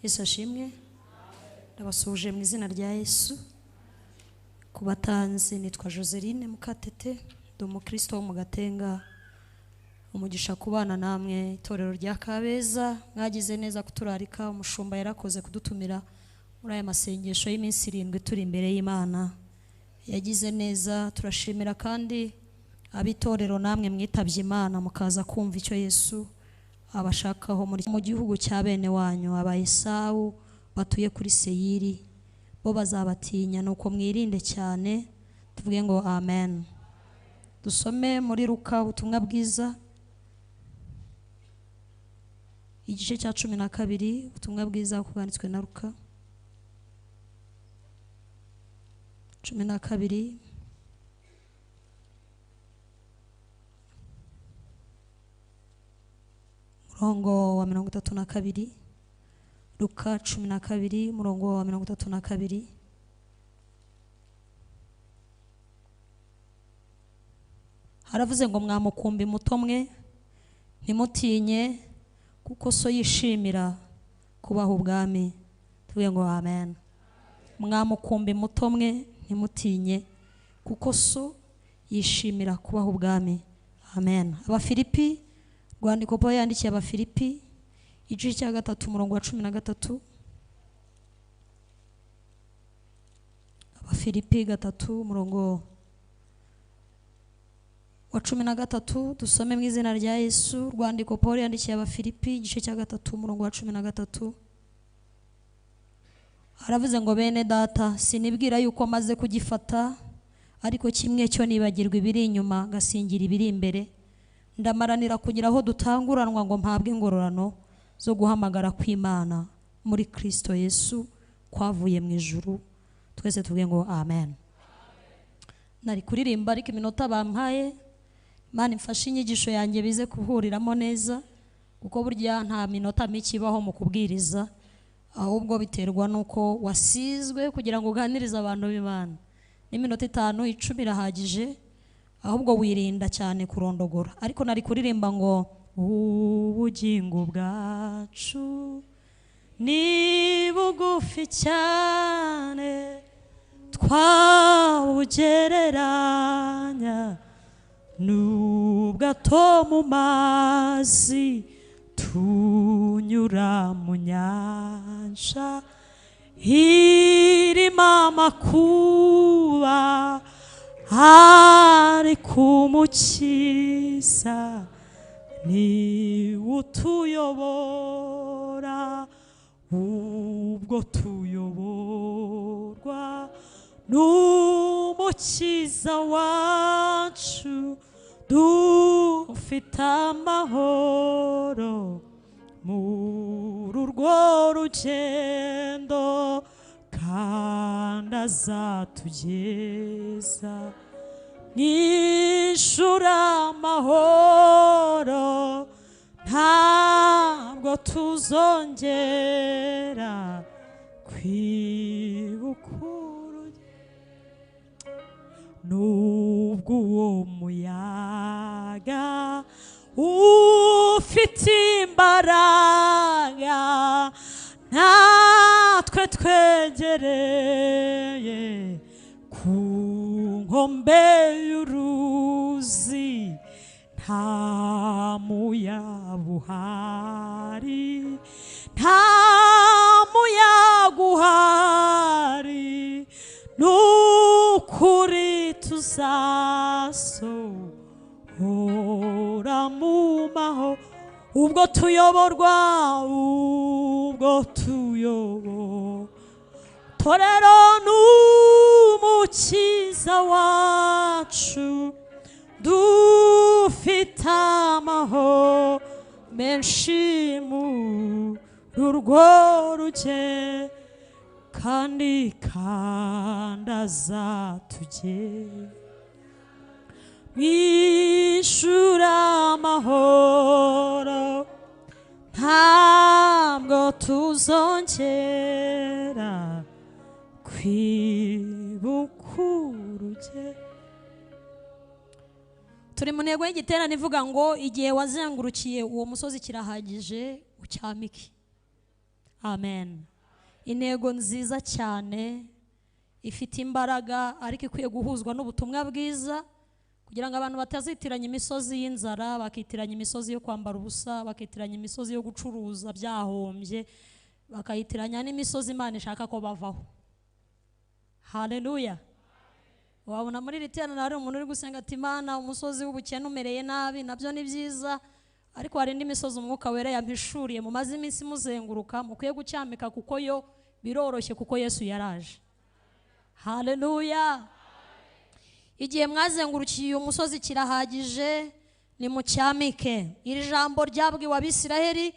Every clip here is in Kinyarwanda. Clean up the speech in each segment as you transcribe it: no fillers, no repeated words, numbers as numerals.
Yesu ashimwe. Ndabasuje mu izina rya Yesu. Kubatanzi nitwa Joseline Mukatete, ndi umukristo wo mu Gatenga. Umugisha kubana namwe itorero rya Kabeza, mwagize neza kuturarika. Umushumba yarakoze kudutumira muri aya masengesho y'iminsi 7 turi imbere y'Imana. Yagize neza, turashimira kandi abitorero namwe mwitabye Imana mukaza kumva icyo Yesu abashakaho mu gihugu cya bene wanyu. Aba Esawu batuye kuri Seyiri bo bazabatinya, nuko mwirinde cyane. Tuvuge ngo amen. Dusome muri Luka ubutumwa bwiza igice cya 12, ubutumwa bwiza bwanditswe na Luka 12 murongo wa 32. Luka 12 murongo wa 32. Haravuze ngo mwamukumbi muto mwe ntimutinye kuko so yishimira kubaha ubwami. Tuvuge ngo amen. Mwamukumbi muto mwe ntimutinye kuko so yishimira kubaha ubwami. Amen. Abafilipi, rwandiko Pawulo yandikiye Abafilipi igice cya 3 murongo wa 13. Abafilipi 3 murongo wa 13. Dusome mu izina rya Yesu. Rwandiko Pawulo yandikiye Abafilipi igice cya 3 murongo wa 13. Aravuze ngo bene data, sinibwira yuko maze kugifata, ariko kimwe cyo nibagirwa ibiri inyuma gasingira ibiri imbere. Ndamaranira kugira aho dutanguranwa ngo mpabwe ingororano zo guhamagara kw'Imana muri Kristo Yesu kwavuye mu ijuru. Twese tuvuge ngo amen. Nari kuririmba ariko iminota bampaye Imana imfashe inyigisho yanjye bize kuhuriramo neza, kuko burya nta minota mike ibaho mu kubwiriza, ahubwo biterwa nuko wasizwe kugira ngo uganirize abantu b'Imana. N'iminota 5 10 irahagije, ahubwo wirinda cyane kurondogora. Ariko nari kuririmba ngo ubugingo bwacu ni bugufi cyane twawugereranya n'ubwato mu mazi tunyura mu nyanja irimo amakuba, ariko Umukiza ni utuyobora. Ubwo tuyoborwa n'Umukiza wacu, dufite amahoro muri urwo rugendo, kandi azatugeza mw'ijuru amahoro. Ntabwo tuzongera kwibuka nubwo uwo muyaga ufite imbaraga natwe twegereye ku nkombe y'uruzi. Nta muyaga uhari, nta muyaga uhari, n'ukuri tuzasohora mu mahoro. Ubwo tuyoborwa, ubwo tuyoborwa, torero n'Umukiza wacu, dufite amahoro menshi muri urwo rugendo, kandi azatugeza mw'ijuru amahoro. Ntabwo tuzongera kwibuka urugendo. Turi mu ntego y'igiterane ivuga ngo igihe wazengurukiye uwo musozi kirahagije ucyamike. amen. Intego nziza cyane ifite imbaraga ariko ikwiye guhuzwa n'ubutumwa bwiza kugira ngo abantu batazitiranya imisozi y'inzara, bakitiranya imisozi yo kwambara ubusa, bakitiranya imisozi yo gucuruza byahombye, bakayitiranya n'imisozi Imana ishaka ko bavaho. Haleluya. Wabona muri riterana hari umuntu uri gusenga ati Imana umusozi w'ubukene umereye nabi, nabyo ni byiza, ariko hari indi misozi umwuka wera yampishuriye mumaze iminsi muzenguruka, mukwiye gucyamika kuko yo biroroshye kuko Yesu yaraje. Haleluya. Igihe mwazengurukiye uyu musozi kirahagije, ni mucyamike. Iri jambo ryabwiwe Abisiraheli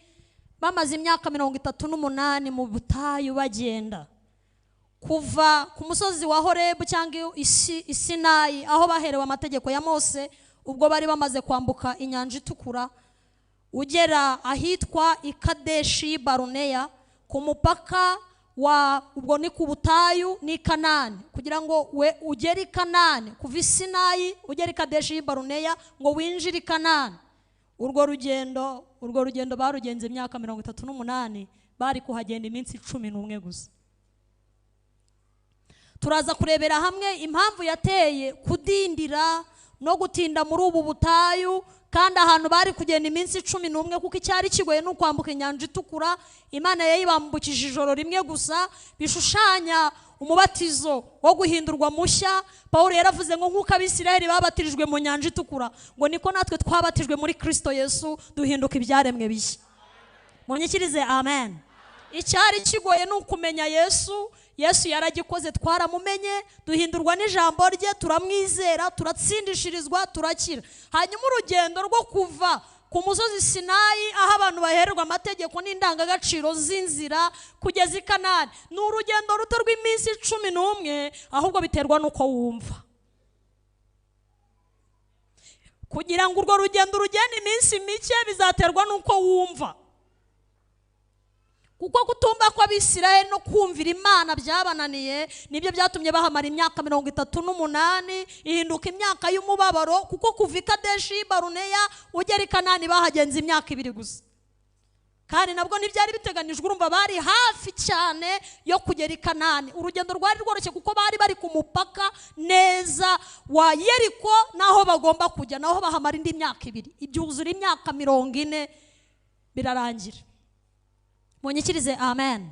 bamaze imyaka 38 mu butayu bagenda kuva ku musozi wa Horebu cyangwa Isinayi aho baherewe amategeko ya Mose, ubwo bari bamaze kwambuka inyanja itukura, ugera ahitwa Ikadeshi Baruneya ku mupaka wa ubwo ni ku butayu ni Kanani. Kugira ngo we ugere i Kanani kuva Isinayi ugera Ikadeshi Baruneya ngo winjire i Kanani, urwo rugendo barugenze imyaka 38, bari kuhagenda iminsi 11 gusa. Turaza kurebera hamwe impamvu yateye kudindira no gutinda muri ubu butayu, kandi ahantu bari kugenda iminsi 11 kuko icyari kigoye no kwambuka inyanja itukura. Imana yayibambukije ijoro rimwe gusa, bishushanya umubatizo wo guhindurwa mushya. Paulo yaravuze ngo nk'uko Abisiraheli babatirijwe mu nyanja itukura, ngo niko natwe twabatijwe muri Kristo Yesu duhinduka ibyaremwe bishya. Munyikirize amen. Icyari kigoye no kumenya Yesu, Yesu yaragikoze, twaramumenye, duhindurwa n'ijambo rye, turamwizera, turatsindishirizwa, turakira. Hanyuma urugendo rwo kuva ku musozi Sinayi aho abantu bahererwa amategeko n'indangagaciro z'inzira kugeza i Kanani ni urugendo ruto rw'iminsi 11, ahubwo biterwa n'uko wumva. Kugira ngo urwo rugendo rugende iminsi mike bizaterwa n'uko wumva. Kuko kutumva kwa Abisiraheli no kumvira Imana byabananiye, nibyo byatumye bahamara imyaka 38 ihinduka imyaka y'umubabaro, kuko kuva Ikadeshi Baruneya ugera i Kanani bahagenze imyaka 2 gusa. Kandi nabwo ntibyari biteganijwe, urumva bari hafi cyane yo kugera i Kanani. Urugendo rwari rworoshye kuko bari bari ku mupaka neza wa Yeriko naho bagomba kujya, naho bahamara indi myaka 2, ibyuzura imyaka 40 birarangira. Munyikirize amen.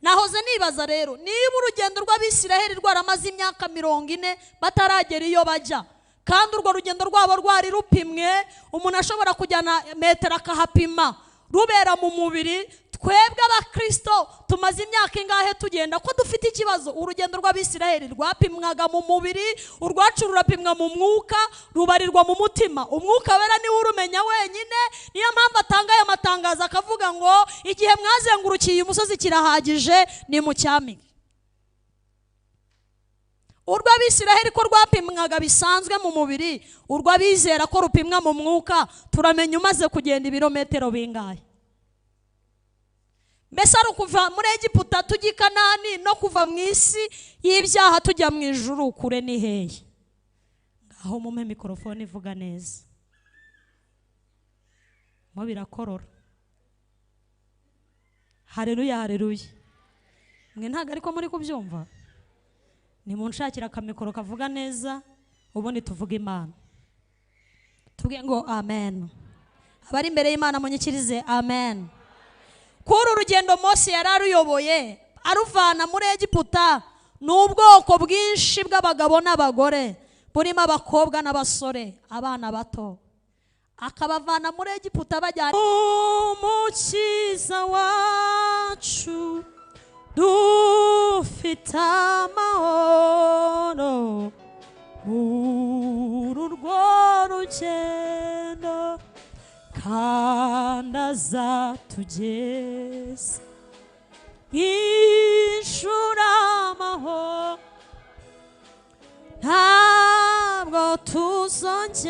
Nahoze nibaza rero, niba urugendo rw'Abisiraheli rwaramaze imyaka 40 bataragera iyo bajya, kandi urwo rugendo rwabo rwari rupimwe, umuntu ashobora kujyana metero akahapima, rubera mu mubiri, twebwe abakristo tumaze imyaka ingahe tugenda ko dufite ikibazo? Urugendo rw'Abisiraheli rwapimwaga mu mubiri, urwacu rurapimwa mu mwuka, rubarirwa mu mutima. Umwuka wera niwe urumenya wenyine. Niyo mpamvu atanga aya matangazo akavuga ngo igihe mwazengurukiye umusozi kirahagije, ni mucyamike. Urw'Abisiraheli ko rwapimwaga bisanzwe mu mubiri, urw'abizera ko rupimwa mu mwuka, turamenya umaze kugenda ibirometero bingahe. Mbese ari ukuva muri Egiputa tujya i Kanani no kuva mu isi y'ibyaha tujya mu ijuru, kure ni hehe? Ngaho mume mikrofone ivuga neza, mo birakorora. Haleluya, haleluya. Mwe ntago ariko muri kubyumva? Nimunshakira akamikoro kavuga neza, ubundi tuvuga Imana. Tuvuge ngo amen. Abari imbere y'Imana munyikirize amen. Kuri urugendo Mose yararuyoboye aruvana muri Egiputa, n'ubwoko bwinshi bw'abagabo n'abagore, burimo abakobwa n'abasore, abana bato, akabavana muri Egiputa bajyana Umukiza wacu dufite amahoro urwo rugendo, kandi azatugeza ishura amahoro, ntabwo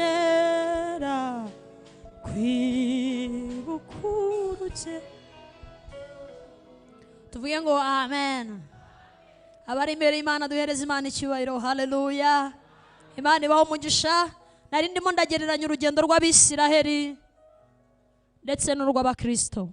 tuzongera kwibuka urugendo. Tuvuge ngo amen. Abari imbere y'Imana duhereze Imana icyubahiro. Haleluya. Imana ibaho umugisha. Nari ndimo ndagereranya urugendo rw'Abisiraheli ndetse n'urw'Abakristo.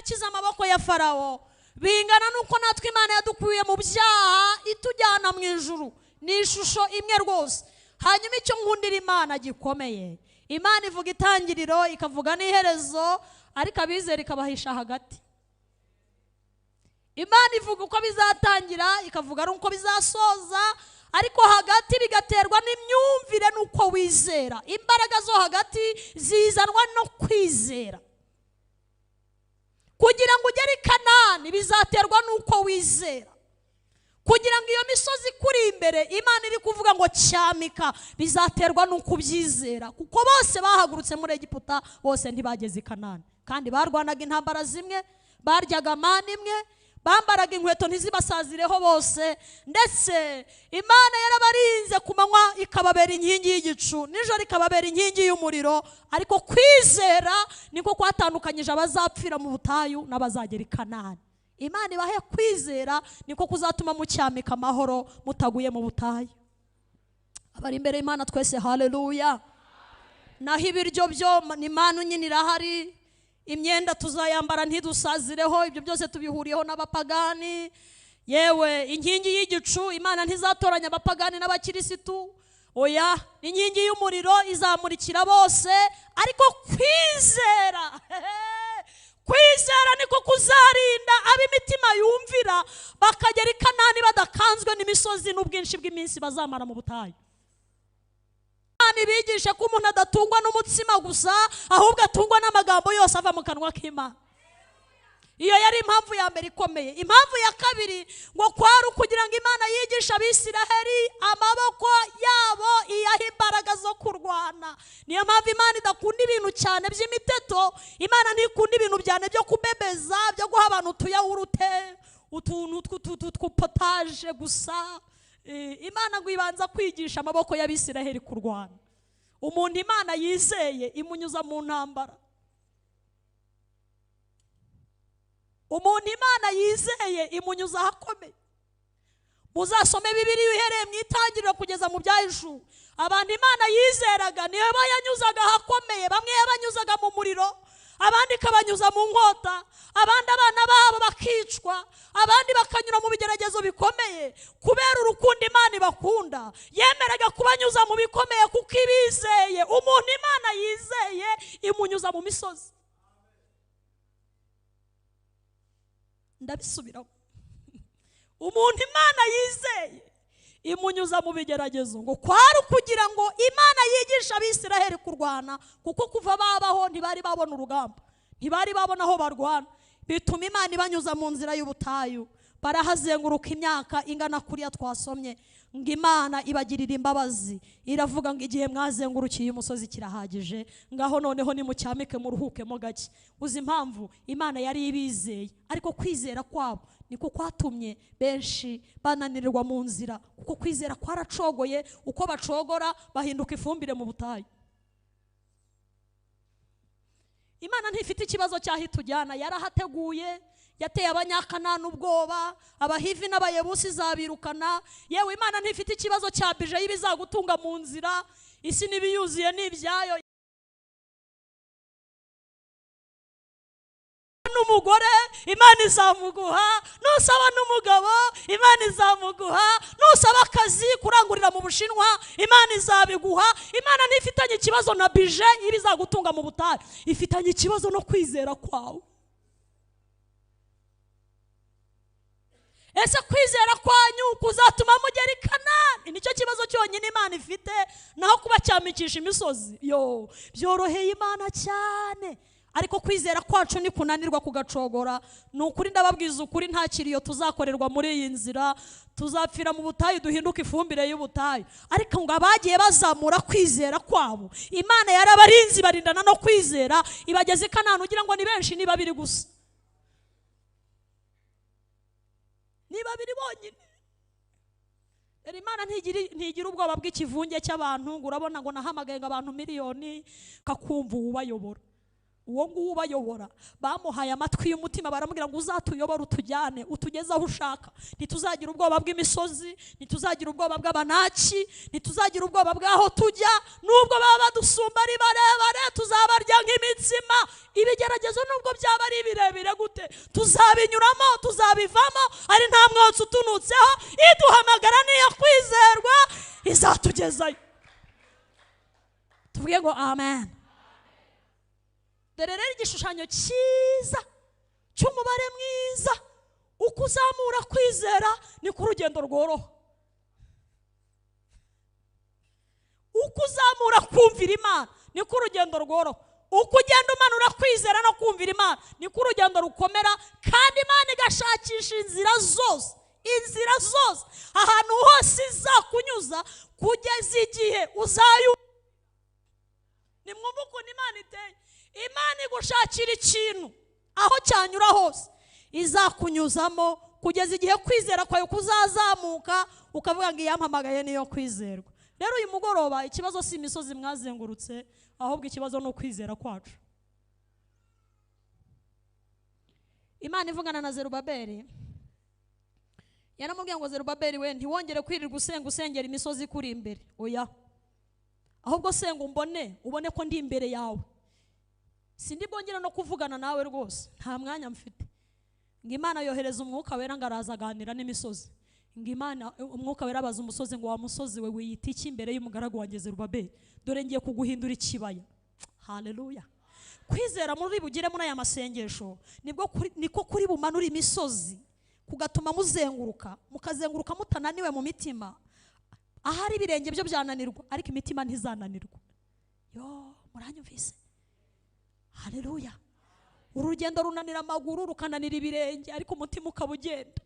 yadukiza amaboko ya Farawo bingana nuko natwe Imana yadukuye mu byaha itujyana mu ijuru. Ni ishusho imwe rwose. Hanyuma icyo nkundira Imana gikomeye, Imana ivuga itangiriro ikavuga n'iherezo, ariko abizera ikabahisha hagati. Imana ivuga uko bizatangira ikavuga nuko bizasoza, ariko hagati bigaterwa n'imyumvire nuko wizera. Imbaraga zo hagati zizanwa no kwizera. Kugira ngo ugere i Kanani bizaterwa nuko wizera. Kugira ngo iyo misozi kuri imbere Imana iri kuvuga ngo cyamika bizaterwa nuko ubyizera. Kuko bose bahagurutse muri Egiputa bose ntibageze i Kanani, kandi barwanaga intambara zimwe, baryaga mani imwe, bambaraga inkweto ntizibasazireho bose, ndetse Imana yarabarinze ku manywa ikababera inkingi y'igicu, nijoro ikababera inkingi y'umuriro. Ariko kwizera niko kwatandukanyije abazapfira mu butayu n'abazagera i Kanani. Imana ibahe kwizera niko kuzatuma mucyamika amahoro mutaguye mu butayu. Abari imbere Imana twese haleluya. Naho ibiryo byo ni Imana nyine irahari, imyenda tuzayambara ntidusazireho, ibyo byose tubihuriyeho n'abapagani. Yewe inkingi y'igicu Imana ntizatoranya abapagani n'abakirisitu, oya, inkingi y'umuriro izamurikira bose. Ariko kwizera kwizera niko kuzarinda ab'imitima yumvira bakagera i Kanani badakanzwe n'imisozi n'ubwinshi bw'iminsi bazamara mu butayu. Imana bigishe ko umuntu adatungwa n'umutsima gusa, ahubwo atungwa n'amagambo yose ava mu kanwa k'Imana. Iyo yari impamvu ya mbere ikomeye. Impamvu ya kabiri ngo kwari ukugira ngo Imana yigishe Abisiraheli amaboko yabo iyaha imbaraga zo kurwana. Niyo mpamvu Imana idakunda ibintu cyane by'imiteto. Imana ntikunda ibintu byane byo kubebeza, byo guha abantu utuyawurute, utuntu tw'upotaje gusa. Imana ngo ibanza kwigisha amaboko y'Abisiraheli kurwana. Umuntu Imana yizeye imunyuza mu ntambara. Umuntu Imana yizeye imunyuza ahakomeye. Muzasome Bibiliya uhereye mu itangiriro kugeza mu Byahishuwe. Abantu Imana yizeraga niyo bayanyuzaga ahakomeye. Bamwe yabanyuzaga mu muriro, abandi ikabanyuza mu nkota, abandi abana babo bakicwa, abandi bakanyura mu bigeragezo bikomeye. Kubera urukundo Imana ibakunda, yemeraga kubanyuza mu bikomeye kuko ibizeye. Umuntu Imana yizeye imunyuza mu misozi. Ndabisubiramo. Umuntu Imana yizeye imunyuza mu bigeragezo, ngo kwari kugira ngo Imana yigisha Abisiraheli kurwana, kuko kuva babaho ntibari babona urugamba, ntibari babona aho barwana. Bituma Imana ibanyuza mu nzira y'ubutayu. Barahazenguruka imyaka ingana kuriya twasomye, ngo Imana ibagirira imbabazi. Iravuga ngo igihe mwazengurukiye umusozi kirahagije, ngaho noneho nimucyamike muruhukemo gake. Uzi impamvu? Imana yari ibizeye, ariko kwizera kwabo niko kwatumye benshi bananirirwa mu nzira, kuko kwizera kwaracogoye. Uko bacogora bahinduka ifumbire mu butayu. Imana ntifite ikibazo cyaho itujyana, yarahateguye. Yateye Abanyakanani ubwoba, Abahivi n'Abayebusi izabirukana. Yewe Imana ntifite ikibazo cya bije y'ibizagutunga mu nzira. Isi n'ibiyuzuye n'ibyayo. N'umugore Imana izamuguha, nusaba n'umugabo Imana izamuguha, nusaba akazi kurangurira mu Bushinwa Imana izabiguha. Imana ntifitanye ikibazo na bije y'ibizagutunga mu butayu, ifitanye ikibazo no kwizera kwawe. Ese kwizera kwanyu kuzatuma mugera i Kanani? Nicyo kibazo cyonyine Imana ifite, naho kubacyamikisha imisozi yo byoroheye Imana cyane. Ariko kwizera kwacu ni kunanirwa kugacogora. Nukuri ndababwiza ukuri, nta kiriyo tuzakorerwa muri iyi nzira, tuzapfira mu butayu duhinduka ifumbire y'ubutayu. Ariko ngo abagiye bazamura kwizera kwabo, Imana yarabarinzi barindana no kwizera, ibageze i Kanani. Ugira ngo ni benshi, niba biri gusa, niba biri bonyine. Imana ntigira ubwoba bw'ikivunge cy'abantu. Ngo urabona ngo nahamagaye abantu miliyoni kakumva ubayobora. Uwo nguwo ubayobora bamuhaye amatwi y'umutima, baramubwira ngo uzatuyobora utujyane utugeze aho ushaka. Ntituzagira ubwoba bw'imisozi, ntituzagira ubwoba bw'abanaki, ntituzagira ubwoba bw'aho tujya. Nubwo baba badusumba ari barebare tuzabarya nk'imitsima. Ibigeragezo nubwo byaba ari birebire gute dufite tuzabinyuramo, tuzabivamo, ari nta mwotsi utunutseho. Iduhamagara niyo kwizerwa izatugezayo. Tuvuge ngo amen. Dore rero igishushanyo cyiza cy'umubare mwiza, uko uzamura kwizera niko urugendo rworoha. Uko uzamura kumvira Imana niko urugendo rworoha. Uko ugenda umanura kwizera no kumvira Imana niko urugendo rukomera, kandi Imana igashakisha inzira zose ahantu hose izakunyuza kugeza igihe nimwumva ukuntu Imana iteye. Imana igushakira ikintu aho cyanyura hose izakunyuzamo kugeza igihe kwizera kwawe kuzazamuka ukavuga ngo iyampamagaye niyo kwizerwa. Rero uyu mugoroba ikibazo si imisozi mwazengurutse, ahubwo ikibazo no kwizera kwacu. Imana ivugana na Zerubabeli, yaramubwiye ngo Zerubabeli we ntiwongere kwirirwa usengera imisozi kuri imbere. Oya, ahubwo senga ubone ko ndi imbere yawe. Sindi bongera no kuvugana nawe rwose, nta mwanya mfite. Ngo Imana yohereza umwuka wera ngo araza aganira n'imisozi. Ngo Imana umwuka wera abaza umusozi ngo wa musozi we wiyita iki imbere y'umugaragu wanjye Zerubabeli? Dore ngiye kuguhindura ikibaya. Haleluya. Kwizera muri bugire muri aya masengesho niko kuri bumanura imisozi, kugatuma mukazenguruka mutananiwe mu mitima. Ahari ibirenge byo byananirwa ariko imitima ntizananirwa. Yo, muranyumvise? Haleluya. Urugendo runanira amaguru rukananira ibirenge ariko umutima ukabugenda.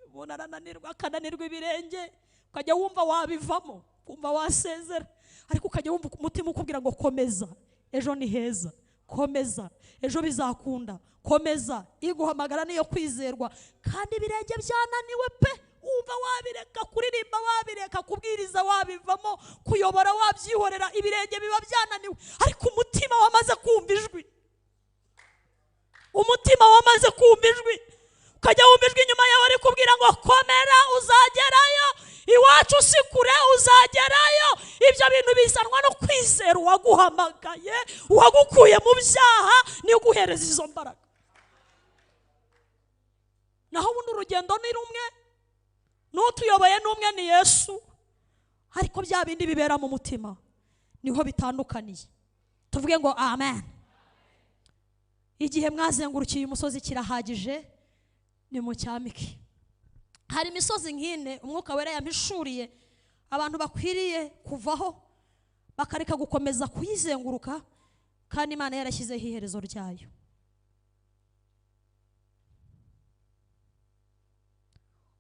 Ubona arananirwa akananirwa ibirenge, ukajya wumva wabivamo, kumva wasezera, ariko ukajya wumva umutima ukubwira ngo komeza, ejo ni heza, komeza, ejo bizakunda, komeza. Iguhamagara niyo kwizerwa, kandi ibirenge byananiwe pe, umva wabireka kuririmba, wabireka kubwiriza, wabivamo kuyobora, wabyihorera, ibirenge biba byananiwe, ariko umutima wamaze kumva ijwi. Umutima wamaze kumva ijwi, ukajya wumva ijwi inyuma yawe ari kubwira ngo komera, uzagerayo, iwacu si kure, uzagerayo. Ibyo bintu bizanwa no kwizera uwaguhamagaye, uwagukuye mu byaha, niyo guhereza izo mbaraga. Naho ubundi urugendo ni rumwe, n'utuyoboye n'umwe ni Yesu, ariko bya bindi bibera mu mutima niho bitandukaniye. Tuvuge ngo amen. Igihe mwazengurukiye umusozi kirahagije, ni mu cyamike. Hari imisozi nk'ine umwuka wera yampishuriye abantu bakwiriye kuvaho bakareka gukomeza kuyizenguruka, kandi Imana yarashyizeho iherezo ryayo.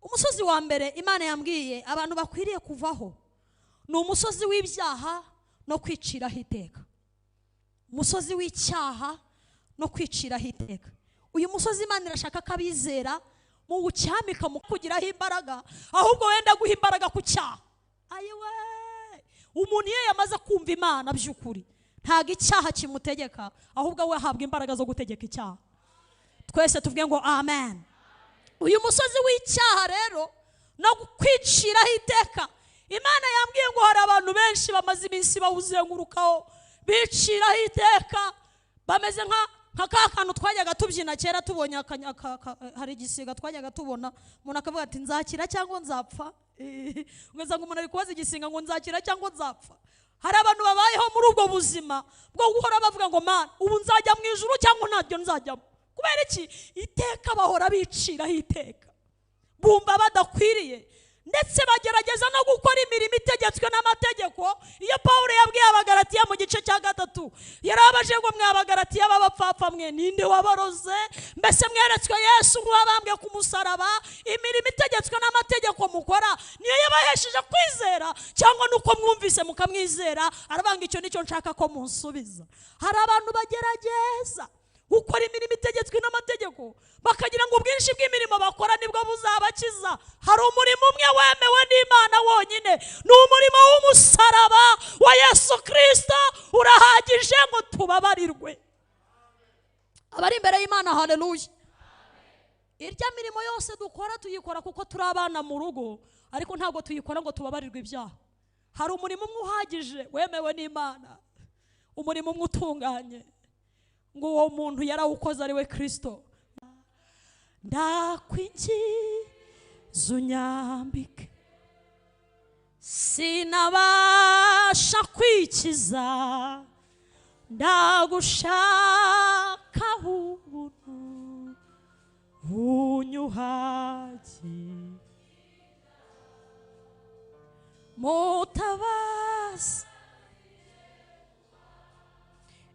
Umusozi wa mbere Imana yambwiye abantu bakwiriye kuvaho ni umusozi w'ibyaha no kwiciraho iteka. Umusozi w'icyaha no kwiciraho iteka. Uyu musozi Imana irashaka kabizera mu gucyamika mu kugiraho imbaraga, ahubwo wenda guha imbaraga ku cyaha. Ayiwe, umuntu iyo yamaze kumva Imana by'ukuri ntago icyaha kimutegeka, ahubwo we ahabwa imbaraga zo gutegeka icyaha. Twese tuvuge ngo amen. Uyu musozi w'icyaha rero no kwiciraho iteka, Imana yambwiye ngo hari abantu benshi bamaze iminsi bawuzengurukaho biciraho iteka, bameze nka kantu twajyaga tubyina kera tubonye hari igisiga twajyaga tubona, umuntu akavuga ati nzakira cyangwa nzapfa. Ngo umuntu ari kubaza igisiga ngo nzakira cyangwa nzapfa. Hari abantu babayeho muri ubwo buzima bwo guhora bavuga ngo Mana, ubu nzajya mu ijuru cyangwa ntabyo nzajyamo. Kubera iki? Iteka bahora biciraho iteka, bumva badakwiriye, ndetse bagerageza no gukora imirimo itegetswe n'amategeko. Iyo Pawulo yabwiye Abagalatiya mu gice cya 3, yarabaje ngo mw'Abagalatiya b'abapfapfa mwe, ninde wabaroze? Mbese mweretswe Yesu nk'uwabambwe ku musaraba? Imirimo itegetswe n'amategeko mukora niyo yabahesheje kwizera, cyangwa nuko mwumvise mukamwizera? Arabanga icyo nicyo nshaka ko munsubiza. Hari abantu bagerageza gukora imirimo itegetswe n'amategeko bakagira ngo ubwinshi bw'imirimo bakora nibwo buzabakiza. Hari umurimo umwe wemewe n'Imana wonyine, ni umurimo w'umusaraba wa Yesu Kristo, urahagije ngo tubabarirwe. Abari imbere y'Imana, haleluya. Irya mirimo yose dukora tuyikora kuko turi abana mu rugo, ariko ntabwo tuyikora ngo tubabarirwe ibyaha. Hari umurimo umwe uhagije wemewe n'Imana, umurimo umwe utunganye, ngo uwo muntu yarawukoze ari we Kristo. Ndakwingiza unyambike, sinabasha kwikiza, ndagushaka ubuntu bunyuhagi, mutabazi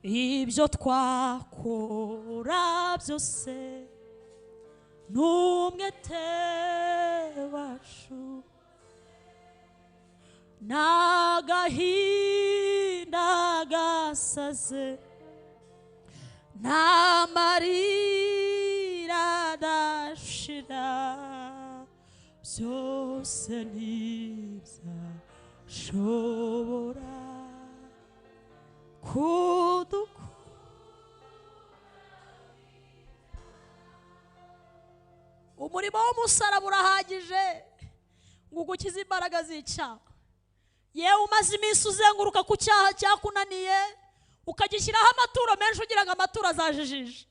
ibyo twakora byose n'umwete wacu, n'agahinda gasaze, n'amarira adashira, byose ntibyashobora kudukura. Umurimo w'umusaraba urahagije ngo ugukize imbaraga z'icyaha. Yewe umaze iminsi uzenguruka ku cyaha cyakunaniye, ukagishyiraho amaturo menshi ugira ngo amaturo azajijije,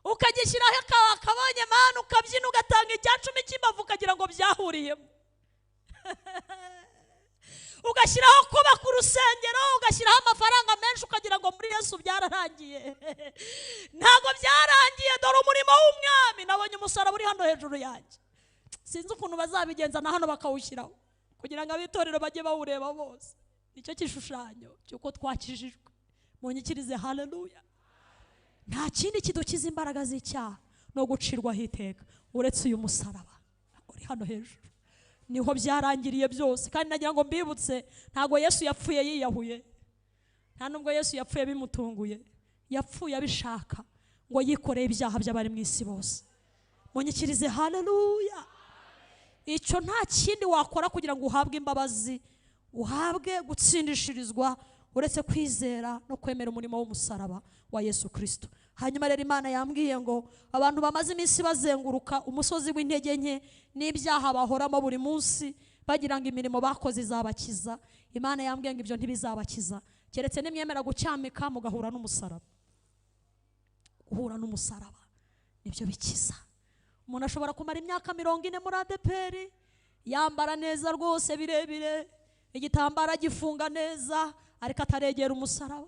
ukagishyiraho akabonye mana, ukabyina ugatanga icyacumi cy'imbavu ukagira ngo byahuriyemo, ugashyiraho kubaka urusengero, ugashyiraho amafaranga menshi ukagira ngo muri Yesu byararangiye. Ntabwo byarangiye. Dore umurimo w'umwami, nabonye umusaraba uri hano hejuru yanjye. Sinzi ukuntu bazabigenza na hano bakawushyiraho kugira ngo abitorero bajye bawureba bose. Nicyo gishushanyo cy'uko twakijijwe. Munyikirize haleluya. Nta kindi kidukiza imbaraga z'icyaha no gucirwaho iteka uretse uyu musaraba uri hano hejuru. Niho byarangiriye byose. Kandi nagira ngo mbibutse, ntago Yesu yapfuye yiyahuye, nta nubwo Yesu yapfuye bimutunguye. Yapfuye abishaka ngo yikoreye ibyaha by'abari mu isi bose. Munyikirize haleluya. Icyo nta kindi wakora kugira ngo uhabwe imbabazi, uhabwe gutsindishirizwa, uretse kwizera no kwemera umurimo w'umusaraba wa Yesu Kristo. Hanyuma rero Imana yambwiye ngo abantu bamaze iminsi bazenguruka umusozi w'intege nke n'ibyaha bahoramo buri munsi bagira ngo imirimo bakoze izabakiza, Imana yambwiye ngo ibyo ntibizabakiza keretse nimwemera gucyamika mugahura n'umusaraba. Guhura n'umusaraba nibyo bikiza. Umuntu ashobora kumara imyaka 40 muri ADPR, yambara neza rwose birebire, igitambara gifunga neza, ariko ataregera umusaraba.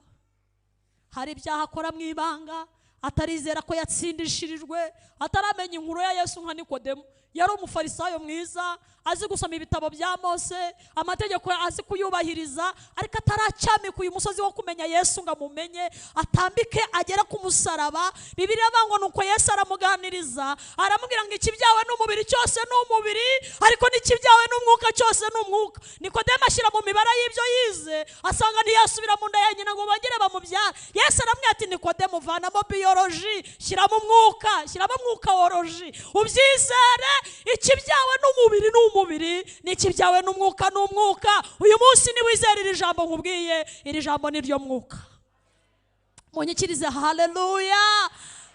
Hari ibyaha akora mu ibanga, atarizera ko yatsindishirijwe, ataramenya inkuru ya Yesu nka Nikodemo. Yari umufarisayo mwiza, azi gusoma ibitabo bya Mose, amategeko azi kuyubahiriza, ariko ataracyamika uyu musozi wo kumenya Yesu ngo amumenye, atambike agera ku musaraba. Bibiliya ivuga ngo nuko Yesu aramuganiriza, aramubwira ngo ikibyawe n'umubiri cyose n'umubiri, ariko n'ikibyawe n'umwuka cyose n'umwuka. Nikodemo ashyira mu mibara y'ibyo yize, asanga ntiyasubira mu nda ya nyina ngo bongere bamubyara. Yesu aramubwira ati Nikodemo, vanamo biology, shyiramo umwuka, shyiramo umwuka woroji, ubyizere. Ikibyawe n'umubiri n'umubiri, n'ikibyawe n'umwuka n'umwuka. Uyu munsi ni wizera iri jambo nkubwiye, iri jambo ni ryo mwuka. Munyikirize haleluya.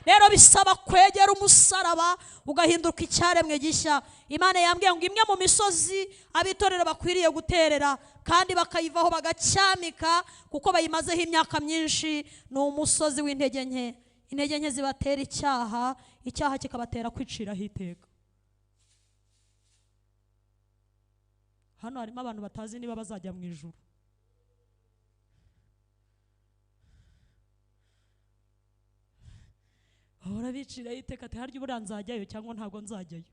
Rero bisaba kwegera umusaraba ugahinduka icyaremwe gishya. Imana yambwiye ngo imwe mu misozi abitorero bakwiriye guterera kandi bakayivaho bagacyamika kuko bayimazeho imyaka myinshi, ni umusozi w'intege nke. Intege nke zibatera icyaha, icyaha kikabatera kwiciraho iteka. Hano harimo abantu batazi niba bazajya mu ijuru. Bahora biciraho iteka ati harya ubura nzajyayo cyangwa ntabwo nzajyayo.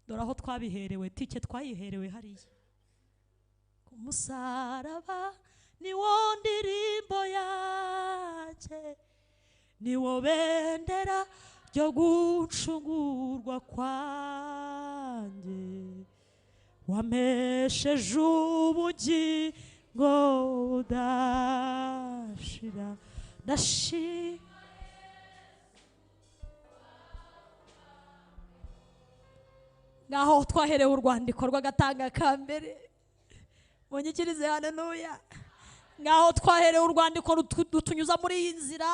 Dore aho twabiherewe, tike twayiherewe hariya ku musaraba. Ni wo ndirimbo yanjye, ni wo bendera ryo gucungurwa kwanjye, wamesheje ubugingo budashira. Ndashima ngaho twaherewe urwandiko rw'agatanga ka mbere. Munyikirize haleluya. Ngaho twaherewe urwandiko rutunyuza muri iyi nzira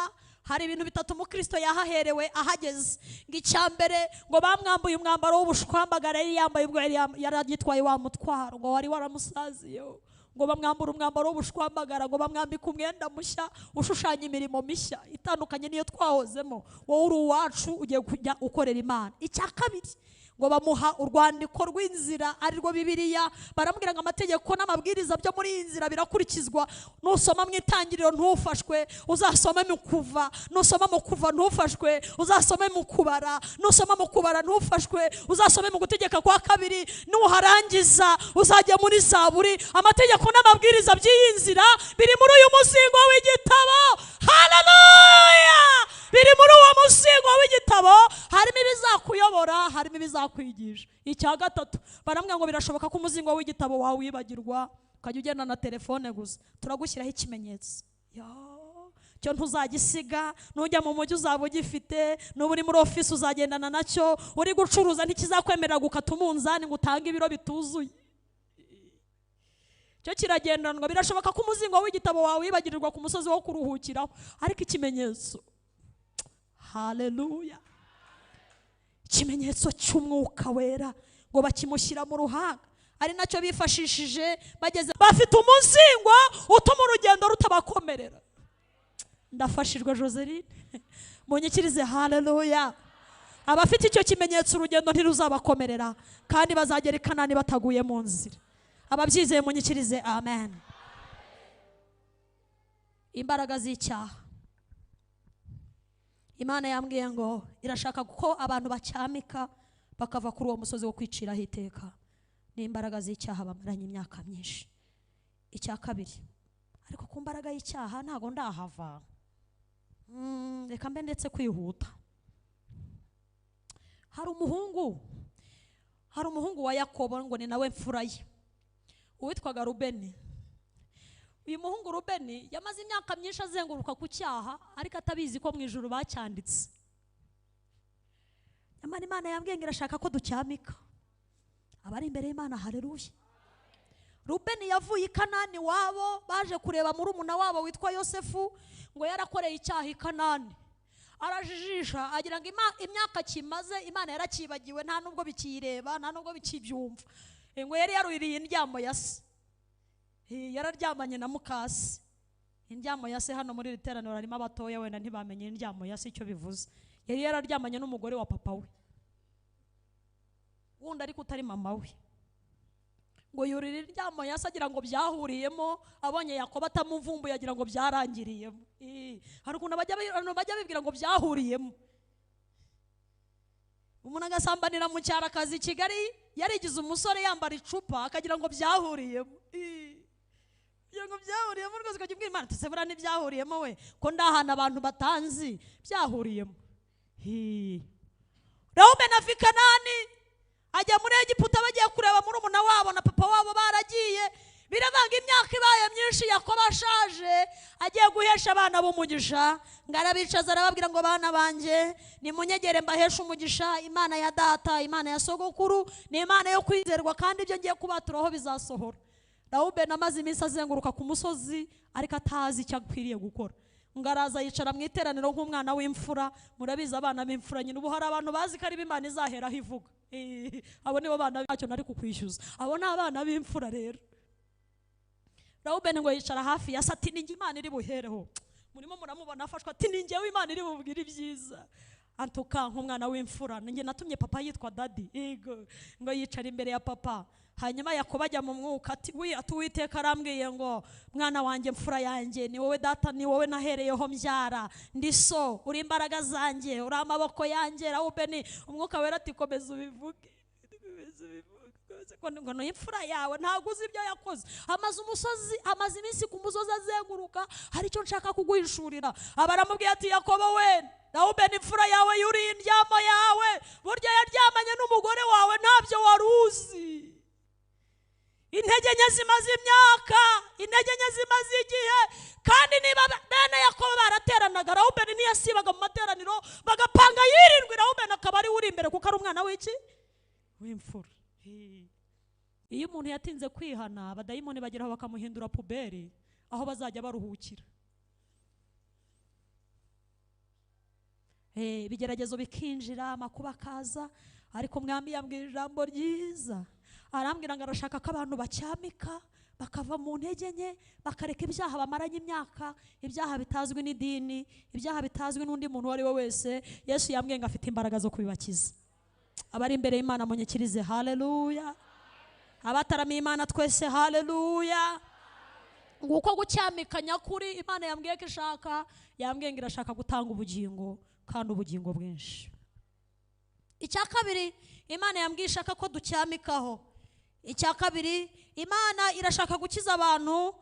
hari ibintu bitatu umukristo yahaherewe ahageze. Ngo icyambere ngo bamwambuye umwambaro w'ubushwambagara yari yambaye ubwo yari agitwaye wa mutwaro ngo wari waramusaziyeho, ngo bamwambura umwambaro w'ubushwambagara, ngo bamwambika umwenda mushya ushushanya imirimo mishya itandukanye niyo twahozemo. Wowe uri uwacu ugiye kujya ukorera Imana. Icya kabiri ngo bamuha urwandiko rw'inzira ari rwo Bibiliya. Baramubwira ngo amategeko n'amabwiriza byo muri iyi nzira birakurikizwa. Nusoma mu itangiriro ntufashwe, uzasome mu kuva. Nusoma mu kuva ntufashwe, uzasome mu kubara. Nusoma mu kubara ntufashwe, uzasome mu gutegeka kwa kabiri. Nuharangiza uzajya muri Zaburi. Amategeko n'amabwiriza by'iyi nzira biri muri uyu muzingo w'igitabo. Haleluya! Biri muri uwo muzingo w'igitabo. Harimo ibizakuyobora, harimo ibizakwigisha. Icya gatatu baramubwira ngo birashoboka ko umuzingo w'igitabo wawe wibagirwa ukajya ugenda na telefone gusa. Turagushyiraho ikimenyetso cyo ntuzagisiga. Nujya mu mujyi uzaba ugifite, nuba uri muri ofisi uzagendana nacyo. Uri gucuruza ntikizakwemerera gukata umunzani ngo utange ibiro bituzuye. Cyo kiragendanwa. Birashoboka ko umuzingo w'igitabo wawe wibagirwa ku musozi wo kuruhukiraho, ariko ikimenyetso, haleluya, ikimenyetso cy'umwuka wera ngo bakimushyira mu ruhanga. Ari nacyo bifashishije bageze, bafite umuzingo utuma urugendo rutabakomerera. Ndafashijwe Joseline, munyikirize haleluya. Abafite icyo kimenyetso urugendo ntiruzabakomerera kandi bazagera i Kanani bataguye mu nzira. Ababyizeye munyikirize amen. Imbaraga z'icyaha, Imana yambwiye ngo irashaka ko abantu bacyamika bakava kuri uwo musozi wo kwiciraho iteka. Ni imbaraga z'icyaha bamaranye imyaka myinshi. Icya kabiri, ariko ku mbaraga y'icyaha ntago ndahava. Reka mbe ndetse kwihuta. Hari umuhungu wa Yakobo ngo ni nawe mfura ye, uwitwaga Rubeni. Uyu muhungu Rubeni yamaze imyaka myinshi azenguruka ku cyaha, ariko atabizi ko mu ijuru bacyanditse. Nyamara Imana yambwiye ngo irashaka ko ducyamika abari imbere y'Imana. Haleluya. Rubeni yavuye i Kanani wabo, baje kureba murumuna wabo witwa Yosefu ngo yarakoreye icyaha i Kanani. Arajijisha agira ngo imyaka kimaze Imana yarakibagiwe, nta nubwo bikireba, nta nubwo bikibyumva. Ngo yari yaruririye indyamo ya se, yararyamanye na mukase. Indyamo ya se hano muri iri teraniro harimo abatoya wenda ntibamenye indyamo ya se icyo bivuze. Yari yararyamanye n'umugore wa papa we wundi ariko utari mama we. Ngo yurira indyamo ya se agira ngo byahuriyemo, abonye Yakobo atamuvumbuye agira ngo byarangiriyemo. Hari ukuntu bajya bibwira ngo byahuriyemo. Umuntu agasambanira mu cyaro akazi i Kigali, yarigize umusore yambara icupa akagira ngo byahuriyemo. Ngo byahuriyemo rwose, ukajya ubwira Imana ati buriya ntibyahuriyemo we, ko ndahana abantu batanzi byahuriyemo. Rubeni ava i Kanani ajya muri Egiputa, bagiye kureba murumuna wabo na papa wabo baragiye. Biravanga imyaka ibaye myinshi, Yakobo ashaje agiye guhesha abana b'umugisha. Ngo arabicaza arababwira ngo bana banjye nimunyegere mbahesha umugisha. Imana ya data, Imana ya sogokuru ni Imana yo kwizerwa, kandi ibyo ngiye kubaturaho bizasohora. Rubeni amaze iminsi azenguruka ku musozi ariko atazi icyo akwiriye gukora. Ngo araza yicara mu iteraniro nk'umwana w'imfura. Murabizi abana b'imfura nyine ubu hari abantu bazi ko ari Imana izaheraho ivuga. Abo nibo bana bacyo nari kukwishyuza, abo ni abana b'imfura rero. Rubeni ngo yicara hafi ya se ati ninjye Imana iri buhereho. Murimo muramubona afashwa ati ninjyewe Imana iri bubwire ibyiza. Antuka nk'umwana w'imfura, ninjye natumye papa yitwa Daddy. Ngo yicara imbere ya papa. Hanyuma Yakobo ajya mu mwuka ati Uwiteka arambwiye ngo mwana wanjye mfura yanjye, ni wowe data, ni wowe nahereyeho mbyara, ndi so, uri imbaraga zanjye, uri amaboko yanjye. Rubeni umwuka wera ati komeza ubivuge, ngo no imfura yawe ntabwo uzi ibyo yakoze. Amaze iminsi ku musozi azenguruka, hari icyo nshaka kuguhishurira. Abaramubwiye ati Yakobo we, Rubeni imfura yawe yuriye indyamo yawe, burya yaryamanye n'umugore wawe ntabyo wari uzi. Intege nke zimaze imyaka, intege nke zimaze igihe, kandi niba bene Yakobo barateranaga, Rubeni ntiyasibaga mu materaniro, bagapanga yirindwi, Rubeni akaba ari uri imbere kuko ari umwana w'iki? W'imfura. Iyo umuntu yatinze kwihana, abadayimoni bageraho bakamuhindura puberi aho bazajya baruhukira. Ibigeragezo bikinjira, amakuba akaza, ariko mwami yambwira ijambo ryiza, arambwira ngo arashaka ko abantu bacyamika bakava mu ntege nke, bakareka ibyaha bamaranye imyaka, ibyaha bitazwi n'idini, ibyaha bitazwi n'undi muntu uwo ari we wese. Yesu yambwiye ngo afite imbaraga zo kubibakiza. Abari imbere y'Imana munyikirize haleluya. Abataramiye Imana twese haleluya. Nguko gucyamika nyakuri Imana yambwiye ko ishaka, yambwiye ngo irashaka gutanga ubugingo, kandi ubugingo bwinshi. Icya kabiri Imana yambwiye ishaka ko ducyamikaho. Icya kabiri, Imana irashaka gukiza abantu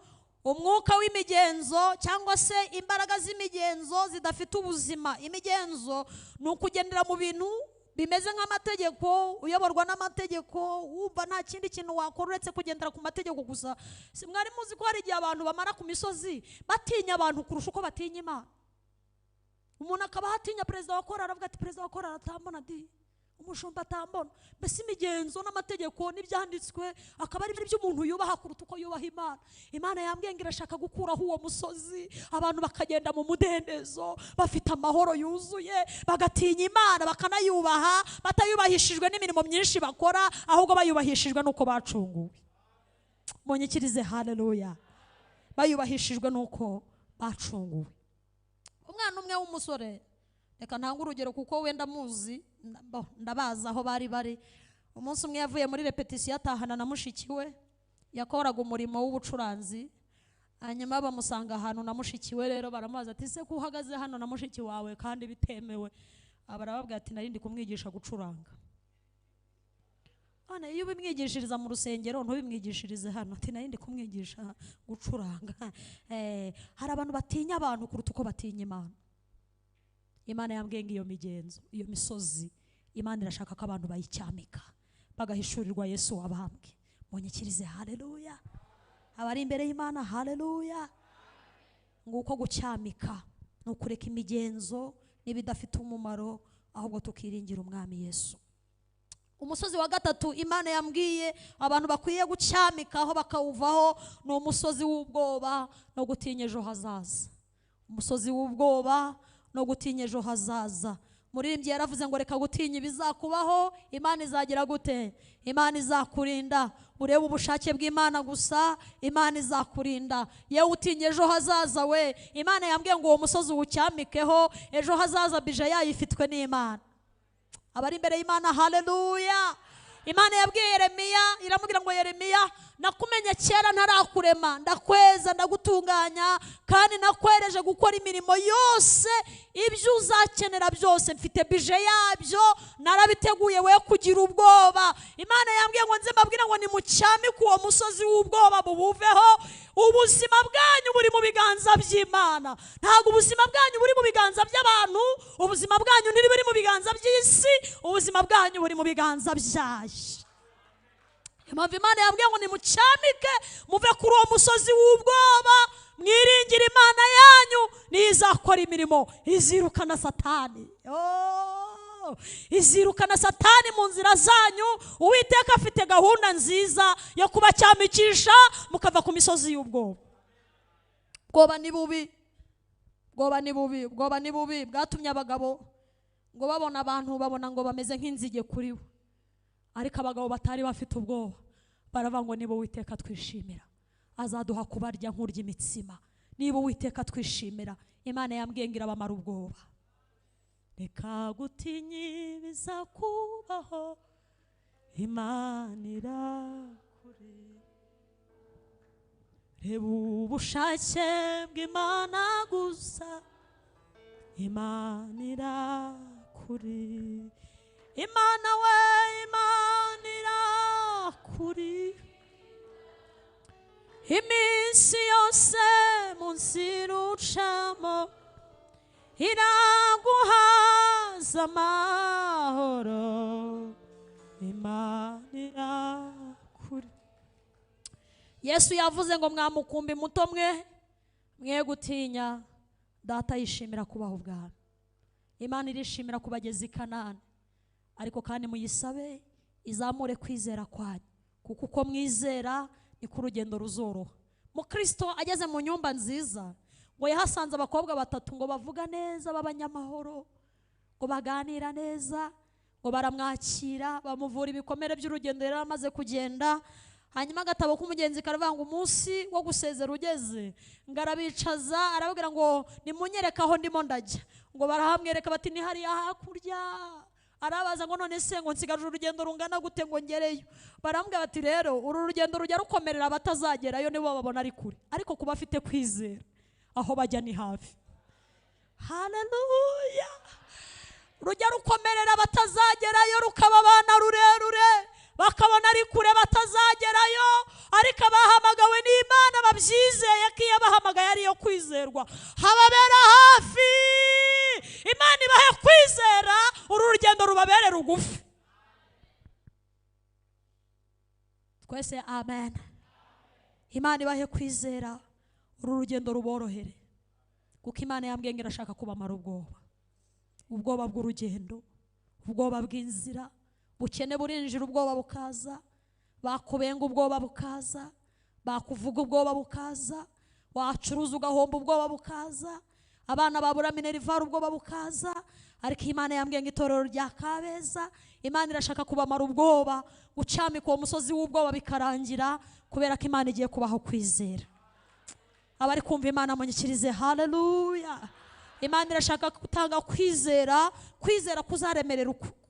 umwuka w'imigenzo cyangwa se imbaraga z'imigenzo zidafite ubuzima. Imigenzo ni ukugendera mu bintu bimeze nk'amategeko, uyoborwa n'amategeko, wumva nta kindi kintu wakora uretse kugendera ku mategeko gusa. Mwari muzi ko hari igihe abantu bamara ku misozi batinya abantu kurusha uko batinya Imana. Umuntu akaba hatinya perezida wa korali, aravuga ati perezida wa korali atambona di, umushumba atambona. Mbese imigenzo n'amategeko n'ibyanditswe akaba ari byo umuntu yubaha kuruta uko yubaha Imana. Imana yambwiye ngo irashaka gukuraho uwo musozi, abantu bakagenda mu mudendezo bafite amahoro yuzuye, bagatinya Imana bakanayubaha, batayubahishijwe n'imirimo myinshi bakora, ahubwo bayubahishijwe nuko bacunguwe. Munyikirize haleluya. Bayubahishijwe nuko bacunguwe. Umwana umwe w'umusore, reka ntanga urugero kuko wenda muzi, ndabaza aho bari. Umunsi umwe yavuye muri repetition atahana na mushiki we, yakoraga umurimo w'ubucuranzi, hanyuma bamusanga ahantu na mushiki we. Rero baramubaza ati se ko uhagaze hano na mushiki wawe kandi bitemewe? Barababwira ati nari ndi kumwigisha gucuranga. Ana iyo ubimwigishiriza mu rusengero ntubimwigishirize hano. Ati nari ndi kumwigisha gucuranga. Hari abantu batinya abantu kuruta uko batinya Imana. Imana yambwiye ngo iyo migenzo, iyo misozi, Imana irashaka ko abantu bayicyamika, bagahishurirwa Yesu wabambwe. Munyikirize haleluya. Abari imbere y'Imana haleluya. Nguko gucyamika no kureka imigenzo n'ibidafite umumaro, ahubwo tukiringira umwami Yesu. Umusozi wa gatatu Imana yambwiye abantu bakwiye gucyamikaho bakawuvaho, ni umusozi w'ubwoba no gutinya ejo hazaza. Umusozi w'ubwoba no gutinya ejo hazaza. Muririmbyi yaravuze ngo reka gutinya ibizakubaho, Imana izagira gute? Imana izakurinda. Urebe ubushake bw'Imana gusa, Imana izakurinda. Yewe utinya ejo hazaza we, Imana yambwiye ngo uwo musozi uwucyamikeho, ejo hazaza bije yayifitwe n'Imana. Abari imbere y'Imana haleluya. Imana yabwiye Yeremiya, iramubwira ngo Yeremiya, nakumenye kera ntarakurema, ndakweza ndagutunganya, kandi nakwereje gukora imirimo yose, ibyo uzakenera byose mfite bije yabyo, narabiteguye we kugira ubwoba. Imana yambwiye ngo nze mbabwira ngo nimucyamike uwo musozi w'ubwoba bubuveho. Ubuzima bwanyu buri mu biganza by'Imana, ntabwo ubuzima bwanyu buri mu biganza by'abantu, ubuzima bwanyu ntiburi mu biganza by'isi, ubuzima bwanyu buri mu biganza byayo. Impamvu Imana yambwiye ngo nimucyamike muve kuri uwo musozi w'ubwoba, mwiringire Imana yanyu, nizakora imirimo izirukana Satani. Izirukana Satani mu nzira zanyu. Uwiteka afite gahunda nziza yo kubacyamikisha mukava ku misozi y'ubwoba. Ubwoba ni bubi, ubwoba ni bubi, ubwoba ni bubi. Bwatumye abagabo ngo babona abantu babona ngo bameze nk'inzige kuri we, ariko abagabo batari bafite ubwoba baravuga ngo niba Uwiteka twishimira azaduha kubarya nk'urya imitsima. Niba Uwiteka twishimira, Imana yambwiye ngo irabamara ubwoba. Reka gutinya ibizakubaho, Imana irakure. Reba ubushake bw'Imana gusa, Imana irakure. Imana we, Imana irakure. Iminsi yose munsi rucamo iraguhaza amahoro, Imana irakure. Yesu yavuze ngo mwamukumbi muto mwe gutinya, Data yishimira kubaha ubwami. Imana irishimira kubageza i Kanani, ariko kandi muyisabe izamure kwizera kwanyu, kuko uko mwizera niko urugendo ruzoroha. Mukristo ageze mu nyumba nziza ngo yahasanze abakobwa batatu ngo bavuga neza b'abanyamahoro, ngo baganira neza, ngo baramwakira, bamuvura ibikomere by'urugendo yari amaze kugenda. Hanyuma agatabo k'umugenzi karavuga ngo umunsi wo gusezera ugeze, ngo arabicaza arababwira ngo nimunyereka aho ndimo ndajya. Ngo barahamwereka bati ni hariya hakurya. Arabaza ngo none se ngo nsigaje urugendo rungana gute ngo ngereyo? Barambwira bati rero uru rugendo rujya rukomerera abatazagerayo nibo babona ari kure, ariko kuba afite kwizera aho bajya ni hafi. Haleluya. Rujya rukomerera abatazagerayo, rukababana rurerure, bakabona ari kure batazagerayo, ariko abahamagawe n'Imana babyizeye ko iyo abahamagaye ari yo kwizerwa hababera hafi. Imana ibahe kwizera uru rugendo rubabere rugufi. Twese amen. Imana ibahe kwizera uru rugendo ruborohere, kuko Imana yambwiye ngo irashaka kubamara ubwoba bw'urugendo, ubwoba bw'inzira. Bukene burinjira ubwoba bukaza, bakubenga ubwoba bukaza, bakuvuga ubwoba bukaza, wacuruza ugahomba ubwoba bukaza, abana babura minerivare ubwoba bukaza. Ariko Imana yambwiye ngo itorero rya Kabeza, Imana irashaka kubamara ubwoba, gucamika uwo musozi w'ubwoba bikarangira, kubera ko Imana igiye kubaho kwizera. Abari kumva Imana munyikirize haleluya. Imana irashaka gutanga kwizera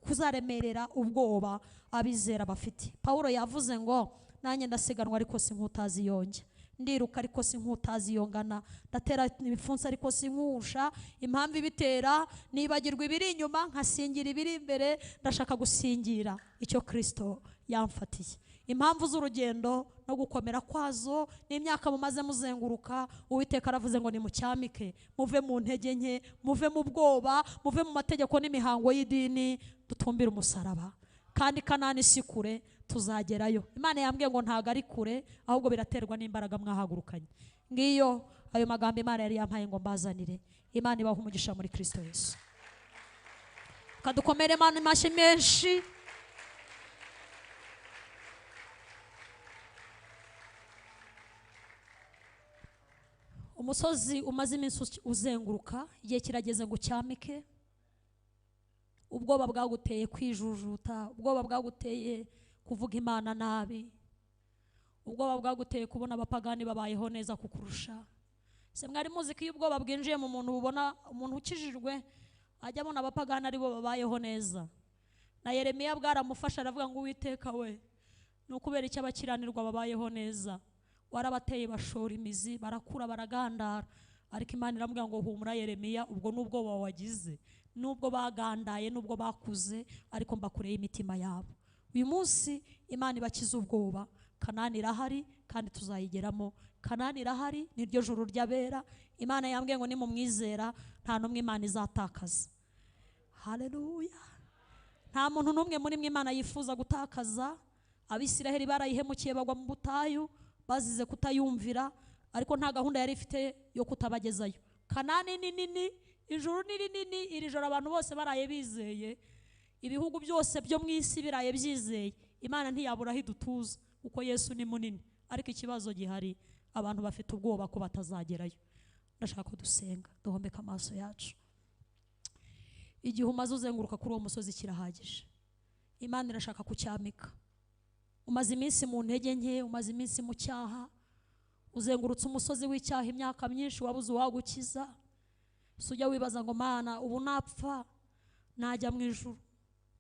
kuzaremerera ubwoba abizera bafite. Paulo yavuze ngo nanjye ndasiganwa ariko sinkutazi yonge, ndiruka ariko sinkutazi yongana, ndatera ibipfunsi ariko sinkusha. Impamvu ibitera nibagirwa ibiri inyuma nkasingira ibiri imbere. Ndashaka gusingira icyo Kristo yamfatiye. Impamvu z'urugendo no gukomera kwazo n'imyaka mumaze muzenguruka, Uwiteka aravuze ngo nimucyamike, muve mu ntege nke, muve mu bwoba, muve mu mategeko n'imihango y'idini, dutumbire umusaraba. Kandi Kanani si kure, tuzagerayo. Imana yambwiye ngo ntago ari kure, ahubwo biraterwa n'imbaraga mwahagurukanye. Ngiyo ayo magambo Imana yari yampaye ngo mbazanire. Imana ibahe umugisha muri Kristo Yesu. Kadukomere Imana amashyi menshi. Umusozi umaze iminsi uzenguruka, igihe kirageze ngo ucyamike. Ubwoba bwaguteye kwijujuta, ubwoba bwaguteye kuvuga Imana nabi, ubwoba bwaguteye kubona abapagani babayeho neza kukurusha. Se mwari muzi ko iyo ubwoba bwinjiye mu muntu ubona umuntu ukijijwe ajya abona abapagani aribo babayeho neza. Na Yeremiya bwaramufasha aravuga ngo Uwiteka we, nukubera icyo abakiranirwa babayeho neza, warabateye bashora imizi barakura baragandara. Ariko Imana iramubwira ngo humura Yeremiya, ubwo n'ubwoba wagize, nubwo bagandaye, nubwo bakuze, ariko mbakureye imitima yabo. Uyu munsi Imana ibakiza ubwoba. Kanani irahari kandi tuzayigeramo. Kanani irahari, niryo juru ry'abera. Imana yambwiye ngo nimumwizera nta numwe Imana izatakaza. Haleluya. Nta muntu numwe muri mwe Imana yifuza gutakaza. Abisiraheli barayihemukiye bagwa mu butayu bazize kutayumvira, ariko nta gahunda yari ifite yo kutabagezayo. Kanani ni nini, ijuru ni rinini, iri joro abantu bose baraye bizeye, ibihugu byose byo mu isi biraye byizeye. Imana ntiyabura hidutuza kuko Yesu ni munini, ariko ikibazo gihari abantu bafite ubwoba ko batazagerayo. Ndashaka ko dusenga, duhombeka amaso yacu. Igihe umaze uzenguruka kuri uwo musozi kirahagije. Imana irashaka kucyamika. Umaze iminsi mu ntege nke, umaze iminsi mu cyaha, uzengurutse umusozi w'icyaha imyaka myinshi, wabuze uwagukiza. Sujya wibaza ngo Mana, ubu napfa najya mu ijuru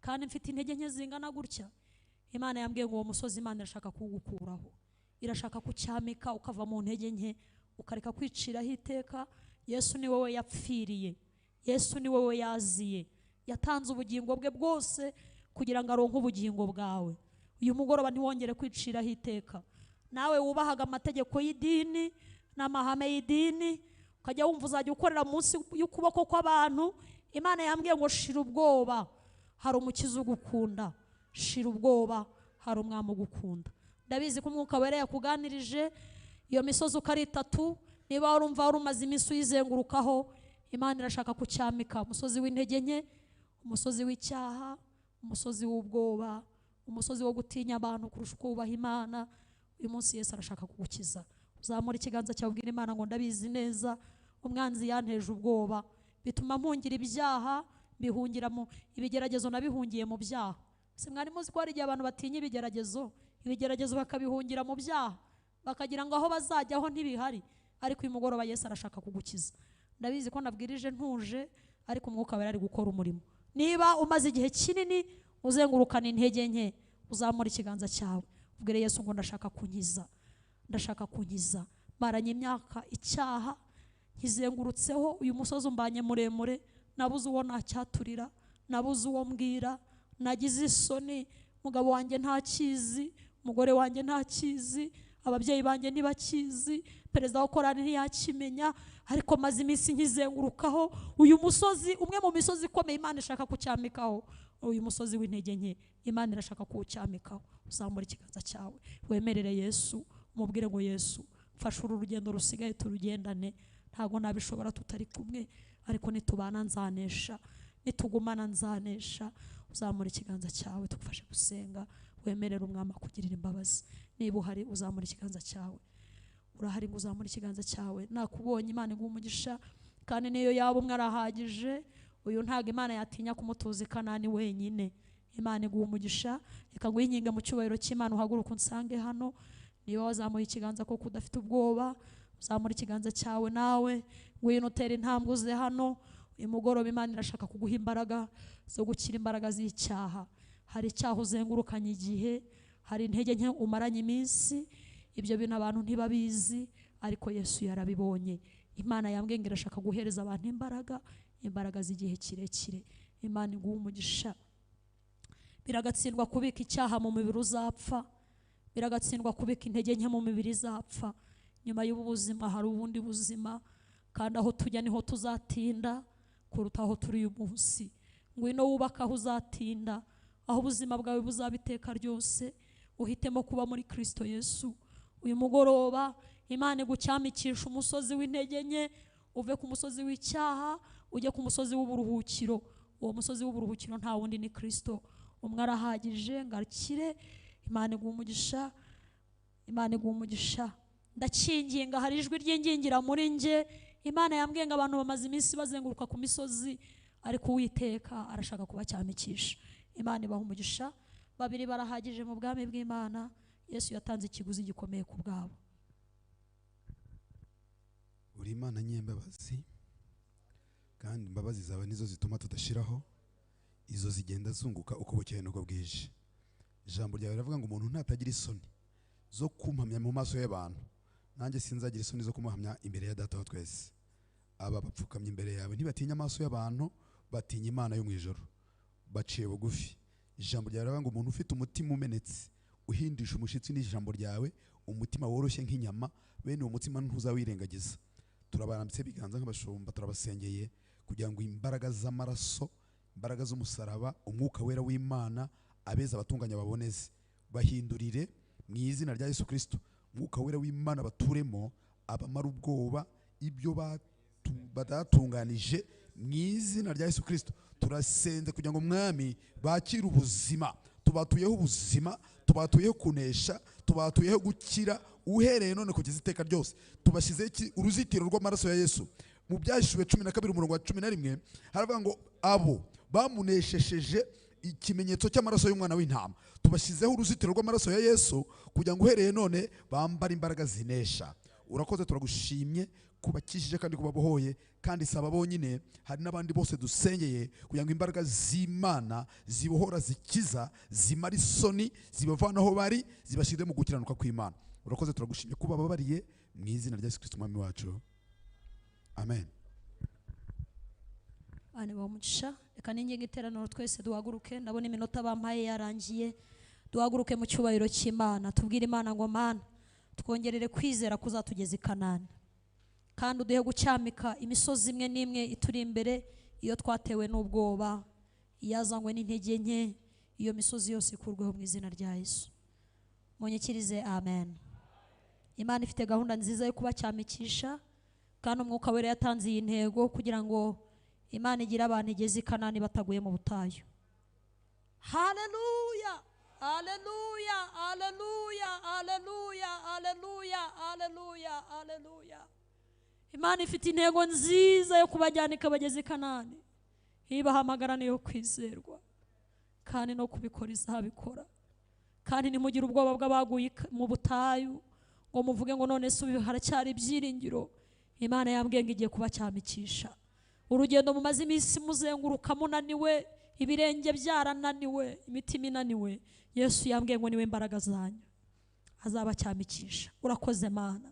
kandi mfite intege nke zingana gutya. Imana yambwiye ngo uwo musozi Imana irashaka kugukuraho, irashaka kucyamika ukava mu ntege nke, ukareka kwiciraho iteka. Yesu ni wowe yapfiriye, Yesu ni wowe yaziye, yatanze ubugingo bwe bwose kugira ngo aronke ubugingo bwawe. Uyu mugoroba ntiwongere kwiciraho iteka. Nawe wubahaga amategeko y'idini n'amahame y'idini, ukajya wumva uzajya ukorera munsi y'ukuboko kw'abantu. Imana yambwiye ngo shira ubwoba, hari umukiza ugukunda. Shira ubwoba, hari umwami ugukunda. Ndabizi ko Umwuka Wera yakuganirije. Iyo misozi uko ari 3, niba urumva wari umaze iminsi uyizengurukaho, Imana irashaka kucyamika. Umusozi w'intege nke, umusozi w'icyaha, umusozi w'ubwoba, umusozi wo gutinya abantu kurusha uko wubaha Imana. Uyu munsi Yesu arashaka kugukiza. Uzamura ikiganza cyawe ubwira Imana ngo ndabizi neza umwanzi yanteje ubwoba, bituma mpungira ibyaha, mbihungiramo ibigeragezo, nabihungiye mu byaha. Se mwari muzi ko hari igihe abantu batinya ibigeragezo bakabihungira mu byaha, bakagira ngo aho bazajyaho ntibihari. Ariko uyu mugoroba Yesu arashaka kugukiza. Ndabizi ko nabwirije ntuje, ariko umwuka wera ari gukora umurimo. Niba umaze igihe kinini uzengurukana intege nke, uzamura ikiganza cyawe ubwire Yesu ngo ndashaka kunkiza. Maranye imyaka icyaha nkizengurutseho, uyu musozi umbanye muremure, nabuze uwo nacyaturira, nabuze uwo mbwira, nagize isoni, mugabo wanjye ntakizi, umugore wanjye ntakizi, ababyeyi banjye ntibakizi, perezida wa korali ntiyakimenya, ariko maze iminsi nkizengurukaho uyu musozi, umwe mu misozi ikomeye Imana ishaka kucyamikaho. Uyu musozi w'intege nke Imana irashaka kuwucyamikaho. Uzamura ikiganza cyawe wemerere Yesu, umubwire ngo Yesu mfasha uru rugendo rusigaye turugendane, ntago nabishobora tutari kumwe, ariko nitubana nzanesha, nitugumana nzanesha. Uzamura ikiganza cyawe tugufashe gusenga, wemerere umwami akugirira imbabazi. Niba uhari uzamura ikiganza cyawe, urahari ngo uzamura ikiganza cyawe. Nakubonye Imana iguha umugisha, kandi niyo yaba umwe arahagije. Uyu ntago Imana yatinya kumutuza i Kanani wenyine. Imana iguha umugisha, reka nguhinge mu cyubahiro cy'Imana, uhaguruka unsange hano. Niba wazamuye ikiganza koko udafite ubwoba, uzamura ikiganza cyawe nawe, ngwino utere intambwe uze hano. Uyu mugoroba Imana irashaka kuguha imbaraga zo gukira imbaraga z'icyaha. Hari icyaha uzengurukanye igihe, hari intege nke umaranye iminsi, ibyo bintu abantu ntibabizi, ariko Yesu yarabibonye. Imana yambwiye ngo irashaka guhereza abantu imbaraga z'igihe kirekire. Imana iguha umugisha. Biragatsindwa kubika icyaha mu mubiri uzapfa, biragatsindwa kubika intege nke mu mibiri izapfa. Nyuma y'ubu buzima hari ubundi buzima, kandi aho tujya niho tuzatinda kuruta aho turi uyu munsi. Ngwino wubaka aho uzatinda, aho ubuzima bwawe buzaba iteka ryose. Uhitemo kuba muri Kristo Yesu. Uyu mugoroba Imana igucyamikisha umusozi w'intege nke, uve ku musozi w'icyaha ujye ku musozi w'uburuhukiro. Uwo musozi w'uburuhukiro nta wundi ni Kristo. Umwe arahagije ngakire. Imana iguha umugisha, Imana iguha umugisha. Ndakinginga, hari ijwi ry'ingingira muri nge. Imana yambwiye ngo abantu bamaze iminsi bazenguruka ku misozi, ariko Uwiteka arashaka kubacyamikisha. Imana ibaha umugisha. Babiri barahagije mu bwami bw'Imana. Yesu yatanze ikiguzi gikomeye ku bwabo. Uri Imana nyembabazi, kandi imbabazi zawe nizo zituma tudashiraho, izo zigenda zunguka uko bukeye nuko bwije. Ijambo ryawe riravuga ngo umuntu ntatagira isoni zo kumpamya mu maso y'abantu, nanjye sinzagira isoni zo kumuhamya imbere ya Data wa twese. Aba bapfukamye imbere yawe ntibatinya amaso y'abantu, batinya Imana yo mu ijoro, baciye bugufi. Ijambo ryawe riravuga ngo umuntu ufite umutima umenetse, uhindisha umushitsi n'ijambo ryawe, umutima woroshye nk'inyama, bene uwo mutima ntuzawirengagiza. Turabarambitse biganza nk'abashumba, turabasengeye kugira ngo imbaraga z'amaraso, imbaraga z'umusaraba, umwuka wera w'Imana abeza abatunganya baboneze, bahindurire mu izina rya Yesu Kristo. Umwuka wera w'Imana baturemo, abamara ubwoba, ibyo badatunganije mu izina rya Yesu Kristo. Turasenze kugira ngo mwami bakire ubuzima, tubatuyeho ubuzima, tubatuyeho kunesha, tubatuyeho gukira uhereye none kugeza iteka ryose. Tubashyizeho uruzitiro rw'amaraso ya Yesu. Mu Byahishuwe 12 umurongo wa 11 haravuga ngo abo bamuneshesheje ikimenyetso cy'amaraso y'umwana w'intama. Tubashyizeho uruzitiro rw'amaraso ya Yesu kugira ngo uhereye none bambare imbaraga zinesha. Urakoze, turagushimye kubakishije kandi kubabohoye, kandi saba bonyine, hari n'abandi bose dusengeye kugira ngo imbaraga z'Imana zibohora, zikiza, zimara isoni, zibavanaho bari, zibashyize mu gukiranuka kw'Imana. Urakoze, turagushimye kuba babariye mu izina rya Yesu Kristo umwami wacu. Amen. Bane bamugisha. Reka ninginga iteraniro twese duhaguruke. Ndabona iminota bampaye yarangiye. Duhaguruke mu cyubahiro cy'Imana, tubwire Imana ngo Mana twongerere kwizera kuzatugeza i Kanani, kandi uduhe gucyamika imisozi imwe n'imwe ituri imbere, iyo twatewe n'ubwoba, iyazanywe n'intege nke, iyo misozi yose ikurweho mu izina rya Yesu. Munyikirize amen. Imana ifite gahunda nziza yo kubacyamikisha, kandi umwuka wera yatanze iyi ntego kugira ngo Imana igira abantu igeze i Kanani bataguye mu butayu. Haleluya, haleluya, haleluya, haleluya, haleluya, haleluya, haleluya. Imana ifite intego nziza yo kubajyana ikabageza i Kanani. ibahamagara niyo kwizerwa kandi no kubikora izabikora. Kandi nimugire ubwoba bw'abaguye mu butayu ngo muvuge ngo none se ubu haracyari ibyiringiro. Imana yambwiye ngo igiye kubacyamikisha. Urugendo mumaze iminsi muzenguruka munaniwe, ibirenge byarananiwe, imitima inaniwe, Yesu yambwiye ngo niwe imbaraga zanyu, azabacyamikisha. Urakoze Mana.